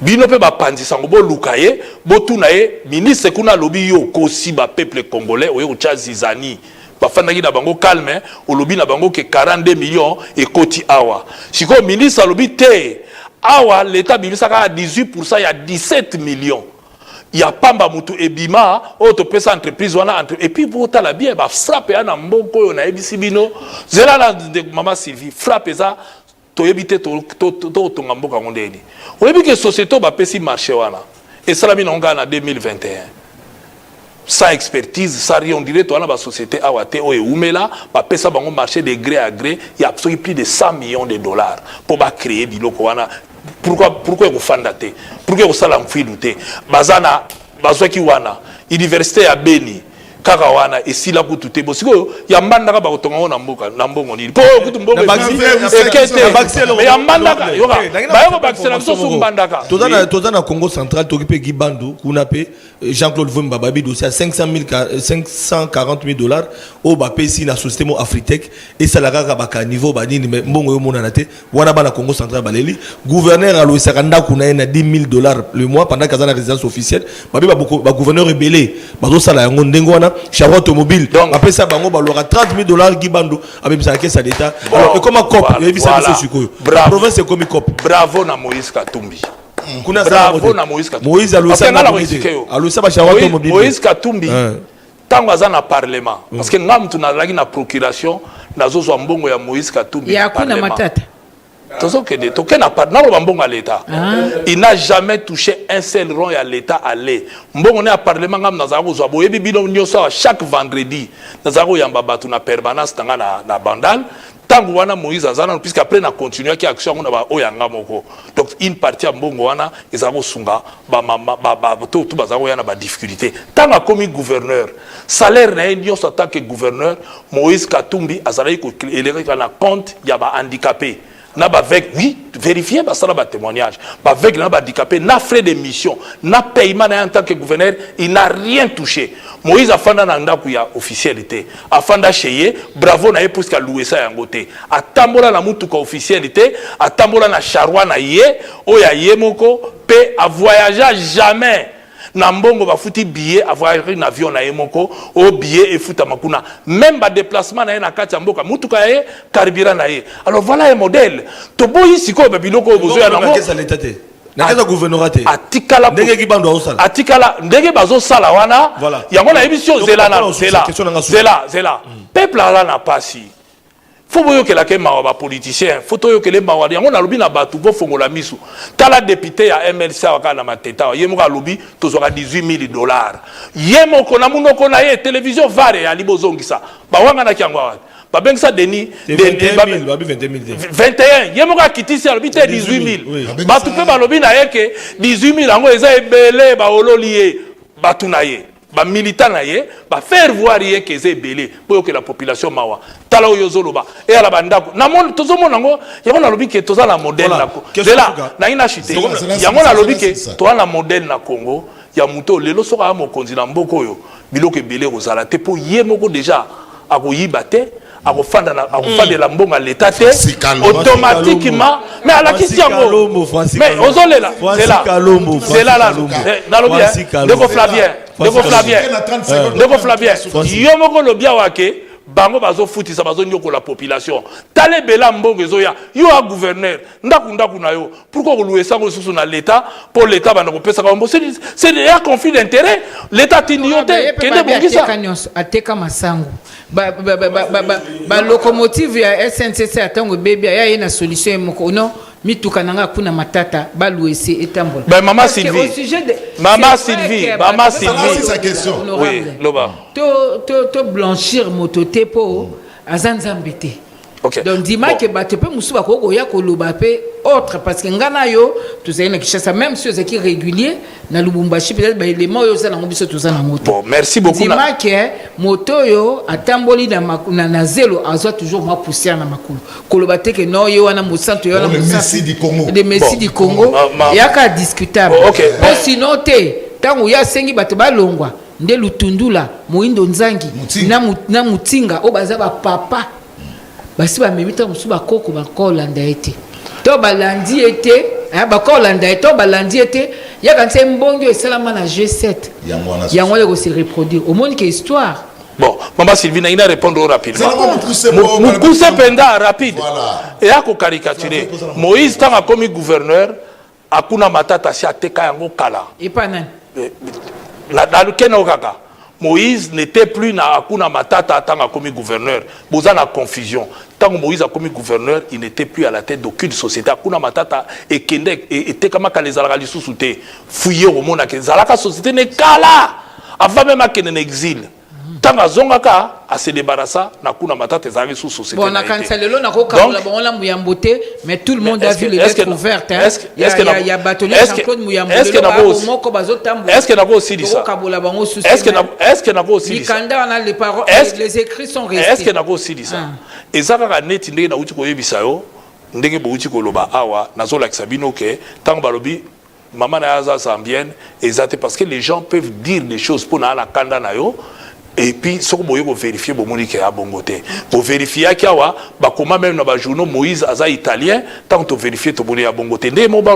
Bino pe ba pandisa ngo lukaye botunaye ministre kuna lobi yo kosi ba peuple congolais oyo cha zizani ba fandaki na bango calme o lobi na bango ke 42 millions et koti awa siko ministre lobi te awa l'état bibisaka à 18% ya 17 millions ya pamba mutu ebima o to pesa entreprise wana et puis bota la bien ba frappe ya na mboko yo na ebisi bino zela la de mama Sylvie frappe za to ebite to mboka ngondeni oyebi que société ba pesi marché wana et salami nonga na 2021 sans expertise sans rien on dirait to na ba société awate o eumela ba pesa bango marché de gré à gré il y a absolument plus de 100 millions de dollars pour ba créer biloko wana pourquoi ko fanda te pourquoi ko sala mfilu te bazana bazwaki wana université ya Beni kaka wana esila kutu te bosiko ya mbandaka ba kotonga na mboka na mbongo ni po kutu mbongo ekete ya mbandaka yoka ba yo baksela so su mbandaka tozana Congo central tokipe Gibandu kuna pe Jean-Claude Vumba babi dossier à 540 000 dollars au ba pesi na société mo Afritech et ça la kaka baka niveau ba nini mbongo yo mona na te wana bana Congo central baleli gouverneur a loisir kanda kuna na 10 000 dollars le mois pendant kazana résidence officielle babi ba gouverneur rebellé bazo sala yango ndengo wana Charo automobile après ça bango ba lora 30 000 dollars Gibandu avec ça caisse d'état alors et comment cop il y a ça sikoyo la province c'est comme cop bravo na Moïse Katumbi kuna bravo na Moïse Katumbi Moïse alosa ba Charo automobile Moïse Katumbi tango aza na parlement parce que ngam tuna lagi na procuration nazo zo mbongo ya Moïse Katumbi ya kuna matata Il n'a jamais touché un seul rond à l'État aller. On est à Parlement chaque vendredi. Nous avons une permanence dans la bandale. Tant que Moïse Azana, puisqu'après on a continué qui action on a oyanga moko. Donc une partie à Mbongoana, ils ont sunga, tout bazaro yana ba difficulté. Tant que comme gouverneur, salaire na union en tant que gouverneur, Moïse Katumbi azala ko élevé na compte ya ba handicapé. Na ba avec oui, vérifier ba ça ba témoignage. Ba avec na ba handicapé, na frais de mission, na paiement en tant que gouverneur, il n'a rien touché. Moïse a fanda na ndaku ya officialité. A fanda cheye, bravo na ye pour qu'à louer ça yangote. A tambola na mutu ka officialité, a tambola na charwa na ye, o ya ye moko pe a voyager jamais. Na mbongo ba futi billet a voyager na avion na ye moko, o billet e futa makuna. Même ba déplacement na ye na kati ya mboka, mutu ka ye carburant na ye. Alors voilà un modèle. To boyi siko ba biloko bozo ya nango. Nakeza gouvernoraté. Atikala ndenge ki bando osala. Atikala ndenge bazo sala wana. Voilà. Yango na émission zela na zela. Peuple là na pasi. Faut boyo que la kema ba politicien, faut to yo que les mawadi. Yango na lobi na batu bo fongola misu. Tala député ya MLC waka na mateta. Yemo ka lobi to zoka $18,000. Yemo kona muno kona ye télévision vare ya libozongisa. Ba wanga na kyangwa. Ba bengsa Denis 21 yemoka kitisi alobi te 18,000 batu pe balobi na yeke 18,000 yango eza ebele ba ololié batu na ye ba militant na ye ba faire voir ye que eza ebele pour que la population mawa tala oyo zoloba et ala bandako na mon tozo monango yango na lobi ke toza la modèle na ko zela na ina chité yango na lobi ke toza la modèle na Congo ya muto lelo soka mokonzi na mboko yo biloko ebele kozala te po ye moko déjà akoyiba te akofanda la mbonga l'état automatiquement mais à la question mais ozolela c'est là Ndeko Flavien yomoko lobia wake bango bazo futisa bazo nyoko la population tale bela mbongo ezoya yo a gouverneur ndaku na yo pourquoi louer ça sous na l'état pour l'état bana ko pesa kambo c'est un conflit d'intérêt l'état tiniote kende bongisa ateka masango ba locomotive ya SNCC atango bébé ya na solution moko non mituka nanga kuna matata ba louer etambola ben maman Sylvie c'est sa question oui loba to blanchir mototé po azanzambete. Okay. Donc dis-moi que bateau peut musuba ko ya ko lobape autre parce que ngana yo tout ça na Kinshasa même si c'est qui régulier na Lubumbashi peut-être ba élément yo ça na ngobiso tout ça na moto. Bon, merci beaucoup. Dis-moi que moto yo atamboli na zelo azo toujours ma poussière na makulu. Ko lobate que non yo wana mosanto yo na le Messi du Congo. Le Messi du Congo. Ya ka discutable. Okay. Sinon te tango ya sengi bato ba longwa nde lutundula moindo nzangi na mutinga o baza ba papa basi ba memita musuba koko ba kolanda ete to balandi ete ba kolanda ete to balandi ete ya kanse mbongo esalama na G7 yango le ko se reproduire au monde que histoire. Bon, Maman Sylvie n'a répondre rapidement. Moukouse Penda rapide. Voilà. Et à caricaturer. Moïse tant a commis gouverneur akuna matata si ateka yango kala. Et pas nan. Dans le Kenokaka, Moïse n'était plus na akuna matata tant a commis gouverneur. Boza na confusion. Tant que Moïse a commis gouverneur, il n'était plus à la tête d'aucune société. Akuna matata et Kendek et Tekamaka les alakali sous-souté. Fouiller au monde que zalaka société n'est kala. Avant même à Kenen exil. Tant que Zongaka a se débarrassé, na kuna matata zalaki sous société. Bon, na kansalelo na ko kabola bon la muyambote, mais tout le monde a vu les lettres ouvertes. Il y a bâtonnier Jean-Claude Muyambote. Est-ce que n'a pas aussi dit ça? Est-ce que n'a pas aussi dit ça? Les paroles, les écrits sont restés. Est-ce que n'a pas aussi dit ça? Et ça va net ndenge na uti ko yebisa yo, ndenge bo uti ko loba awa na zo la kisabino ke tant balobi maman na za sambienne exact parce que les gens peuvent dire des choses pour na kanda na yo. Et puis, ce que vous pouvez vérifier, vous pouvez vérifier. Vous vérifiez qu'il y a comment même dans les journaux Moïse Aza italien, tant que vous vérifiez, vous pouvez vérifier. Dès que vous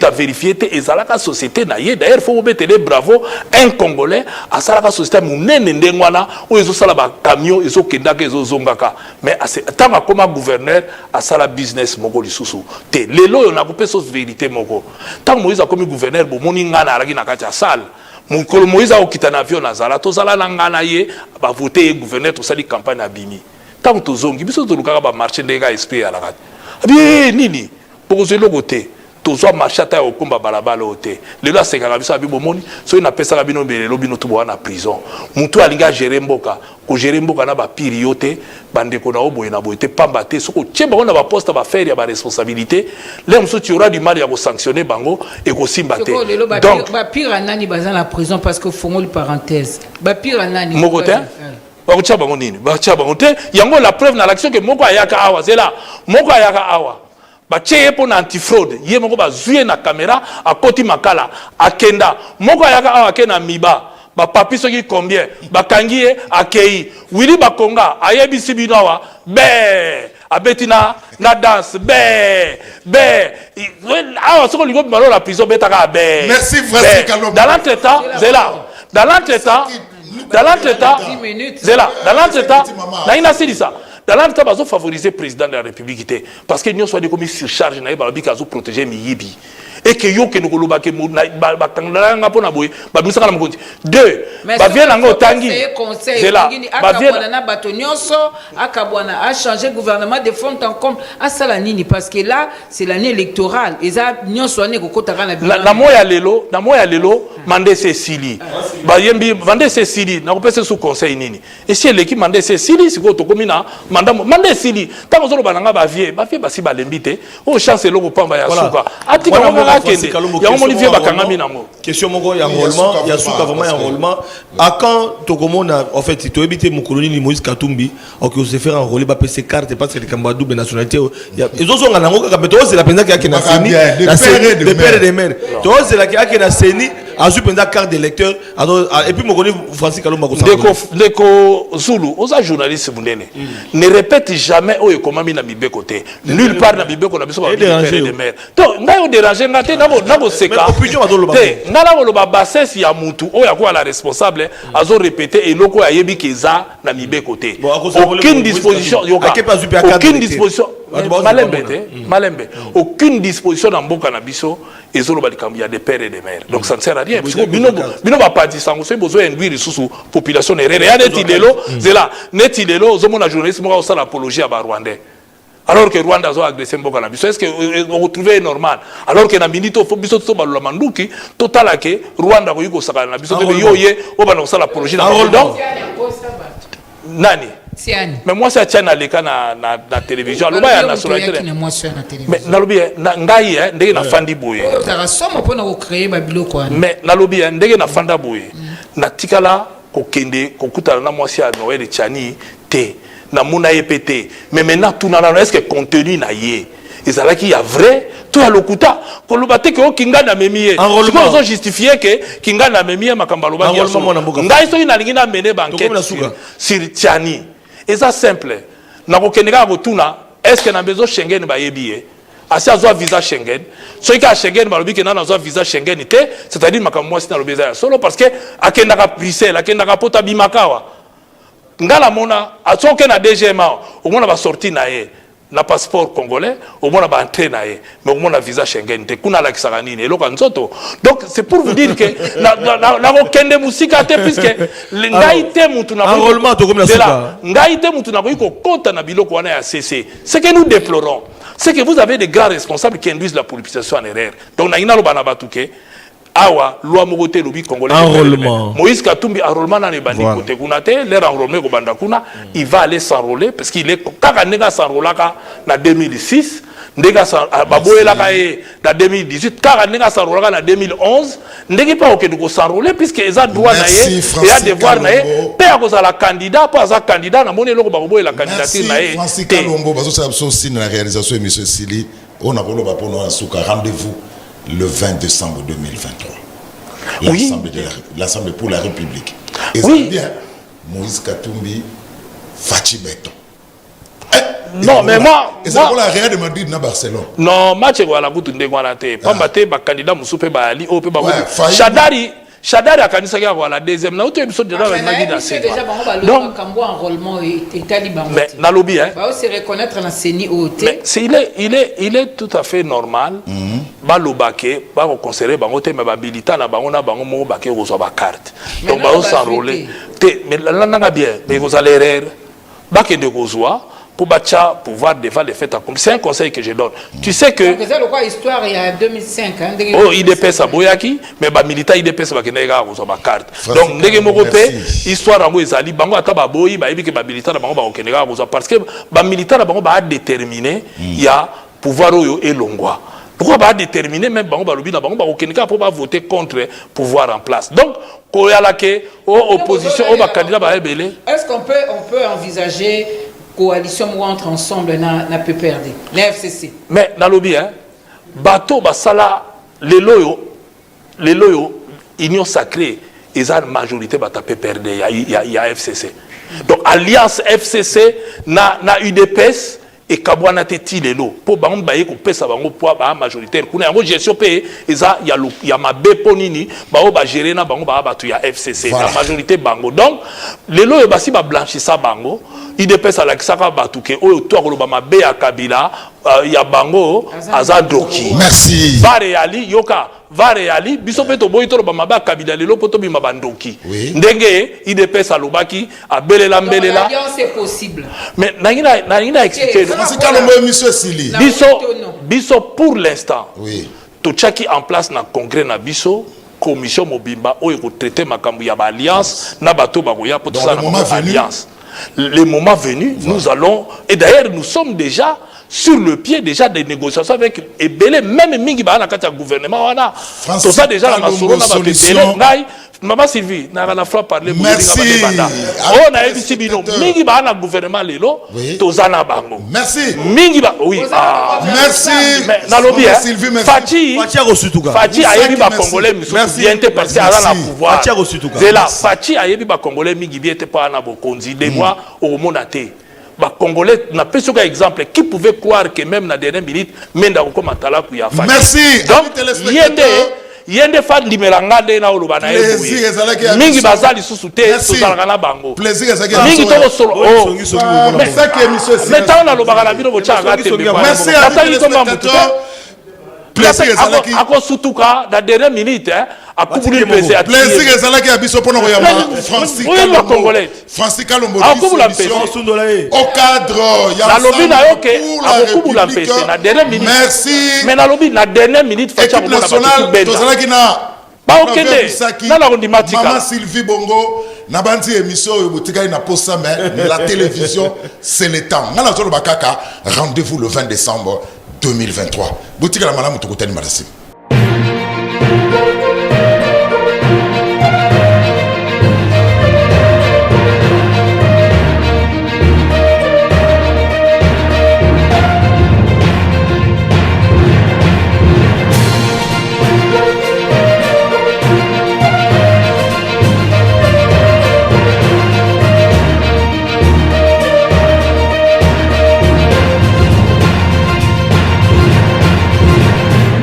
avez vérifié, la société n'a pas. D'ailleurs, il faut mettre les bravos, un Congolais, à la société, où ils ont un camion, ils ont un zongaka. Mais tant que comme gouverneur, à la business, Mogoli Soussou. Les lois, on a coupé cette vérité. Tant que Moïse a comme gouverneur, vous avez un salle. Mukolo Moïse a okita na avion nazala tozala na ngana ye ba voter gouverneur to sali campagne à Bimi tant to zongi biso to lukaka ba marché ndega SP à la rat Abi nini bokozelo côté tozwa machata au komba balabala ote lelo asekaka biso abi bomoni so ina pesa bino belelo bino tubo na prison mutu alinga gérer mboka ko gérer mboka na ba piriote bande ko na oboye na boye te pamba te soko tchemba on a ba poste ba faire ya ba responsabilité les muso tu aura du mal ya ko sanctionner bango et ko simba te donc ba pire nani baza na prison parce que fongo le parenthèse ba pire nani moko te ba ko tchaba nini ba tchaba te yango la preuve na l'action que moko ayaka awa zela moko ayaka awa batie pour antifraude ye moko bazuye na caméra akoti makala akenda moko ayaka awa ke na miba ba papi soki combien bakangi ye akei wili bakonga ayebisi bino awa be abetina na danse be awa soko lingo malo la prison betaka be. Merci Francis Kalombo. Dans l'entretemps zela dans l'entretemps na ina silisa dans l'entretemps bazo favoriser président de la République parce que nous soit des commis surcharge na ba bika zo protéger miyibi et que yo ke ngolo ba ke ba tangala nga pona boy ba misaka na mokonzi deux ba vient ngo tangi zela ba vient na bato nyonso akabwana a changer gouvernement de fond en comble à sala nini parce que là c'est l'année électorale et ça nyonso ane ko kotaka na moya lelo mandé Cécilie ba yembi mandé Cécilie na ko pesa sous conseil nini et si l'équipe mandé Cécilie siko to komina mandé Cécilie tango zo bananga ba vie basi ba lembite o chance loko pamba ya suka atika question moko ya enrôlement ya suka vraiment ya enrôlement à quand tokomona en fait si tu éviter mon colonie Moïse Katumbi OK se faire enrôler ba PC carte parce que les cambas double nationalité ils ont nga nango ka beto c'est la penza qui na seni de père et de mère to c'est la qui na seni azu penza carte d'électeur et puis mon colonie Francis Kalomba ko Deko Zulu oza journaliste munene ne répète jamais o ekomami na mibe côté nulle part na mibe ko na biso ba père et de mère to ngayo déranger ngate nabo seka te ngala koloba bassesse ya mutu oya ko la responsable azo répéter eloko ya yebi keza na mibe côté aucune disposition malembe aucune disposition na mboka na biso ezoloba likambo ya des pères et des mères donc ça ne sert à rien parce que bino ba parti sango so besoin induire sous population erreur ya neti lelo zela neti lelo zo mona journaliste mo ka apologie à ba rwandais alors que Rwanda a agressé Mboka na biso est-ce que on retrouvait normal alors que na minito fo biso to balula manduki total que Rwanda ko yuko saka na biso te yoye o bana ko sala apologie na donc nani mais moi c'est tiana leka na télévision loba ya nationalité mais na lobi na ngai ndenge na fandi boye tara somo pona ko créer ba biloko mais na lobi ndenge na fanda boye na tikala ko kende ko kutana na mwasi ya Noël Tchani te na muna epete mais maintenant tout na est-ce que contenu na yé ezalaki ya vrai to ya lokuta ko lobate ke okinga na memiye siko zo justifier que kinga na memiye makamba lobaki ngai so ina lingina mene banquette sur Tchani et ça simple na ko keneka ko tuna est-ce que na bezo Schengen ba yebiye asi azwa visa Schengen so ika Schengen ba lobiki na azwa visa Schengen te c'est-à-dire makambo moi sina lobeza solo parce que akenda ka Bruxelles akenda ka pota bimakawa ngala mona atoke na DGMA au mona ba sorti na ye na passeport congolais au mona ba entrer na ye mais au mona visa Schengen te kuna la kisaka nini eloka nzoto donc c'est pour vous dire que na ko kende musika te puisque ngai te mutu na enrôlement to comme la suka ngai te mutu na ko kota na biloko wana ya CC ce que nous déplorons c'est que vous avez des grands responsables qui induisent la politisation en erreur donc na ina lo bana batuke awa loi mogote lobi congolais Moïse Katumbi enrôlement na bandi côté kuna te les enrôlement ko banda kuna il va aller s'enrôler parce qu'il est kaka nega s'enrôlaka na 2006 ndega baboyelaka e na 2018 kaka nega s'enrôlaka na 2011 ndegi pa okendi ko s'enrôler puisque eza droit na ye et a devoir na ye pe akoza la candidat pas za candidat na moni loko baboyela candidature na ye Francis Kalombo bazo sa aussi na réalisation de monsieur Sili on a volo ba pono asuka rendez-vous le 20 décembre 2023. L'Assemblée pour la République. Et ça bien, Moïse Katumbi, Fachi Beton. Non, mais moi. Et c'est pour la Real de Madrid dans Barcelone. Non, match est la goutte de Guanate. Pambate, candidat Moussoupe Bali, Ope Babou. Chadari a kanisa kia kwa la deuxième. Na autre épisode de la Nagi dans ces. Donc, Kambo enrôlement et Taliban. Mais Nalobi, hein. Bah, aussi reconnaître la CENI OT. Mais il est tout à fait normal. Balobake, ba considérer bango te mais habilitant na bango na bango mo bake reçoit ba carte. Donc ba s'enrôler. Mais là nanga bien, mais vous allez erreur. Bake de reçoit pour battre pouvoir devant les faits accomplis. C'est un conseil que je donne. Tu sais que c'est le quoi histoire il y a 2005 hein, oh IDPS a boyaki mais ba militant IDPS ba kenega ko ba carte. Donc ndenge moko pe histoire yango ezali bango ata ba boyi ba yebiki ba militant na bango ba kenega ko parce que ba militant na bango ba déterminer ya pouvoir oyo elongwa. Pourquoi ba déterminer même bango ba lobi na bango ba kenega pour ba voter contre pouvoir en place. Donc ko ya la ke opposition o ba candidat ba ebele. Est-ce qu'on peut envisager coalition ou entre ensemble na PPRD, la FCC. Mais dans le bien, bateau basala les loyaux, union sacrée, ils ont une majorité bata PPRD, il y a FCC. Donc alliance FCC na UDPS et Kabwana teti les lots pour bango baye ko pesa bango poids ba majoritaire kuna yango gestion pe eza ya mabe ponini ba o ba gérer na bango ba batu ya FCC la majorité bango. Donc les lots e basi ba blanchissa bango IDPS ala kisaka batuke oyo to akoloba mabe ya Kabila ya bango azandoki. Merci. Vareali yoka vareali biso pe to boyi to ba mabe ya Kabila lelo poto bi mabandoki. Ndenge IDPS alobaki abelela mbelela. C'est possible. Mais n'a expliqué. Biso pour l'instant. Oui. To chaki en place na congrès na biso commission mobimba oyo ko traiter makambu ya ba alliance na bato ba koya pour ça na alliance. Le moment venu, nous allons, et d'ailleurs nous sommes déjà sur le pied déjà des négociations avec Ebele, même Mingi Bahana Katia gouvernement, tout ça déjà la masoro na ba Maman Sylvie, n'a rien à faire parler. Merci. On a évidemment Bino, Mingi Bahana gouvernement lelo, Tozana Bango. Merci. Mingi Ba, oui. Merci. Mais dans le bien, Fachi a évi ba Congolais, bien parce qu'il a la pouvoir. C'est là, Fachi a évi ba Congolais, Mingi bien pas na bokonzi, des mois au monate. Ba Congolais n'a pas ce exemple qui pouvait croire que même na dernière minute, menda ko matala ku ya Fachi. Merci. Donc yende fa limelanga de na oluba na ebuye mingi bazali susute tozalaka na bango plaisir ezaki mingi to solo oh mais tant na lobaka na bino bochaka te merci plaisir ezalaki ako sutuka na dernière minute a kubuli plaisir plaisir ezalaki ya biso pona koyama Francis Kalombo au cadre ya lobi na yoke akubula pese na dernière minute merci mais na lobi na dernière minute facha ko na ba tozalaki na ba okende na la kondimatika Maman Sylvie Bongo na bandi émission oyo botikali na posa mais la télévision c'est le temps ngana zolo bakaka rendez-vous le 20 décembre 2023 botikala malamu tokutani marasi.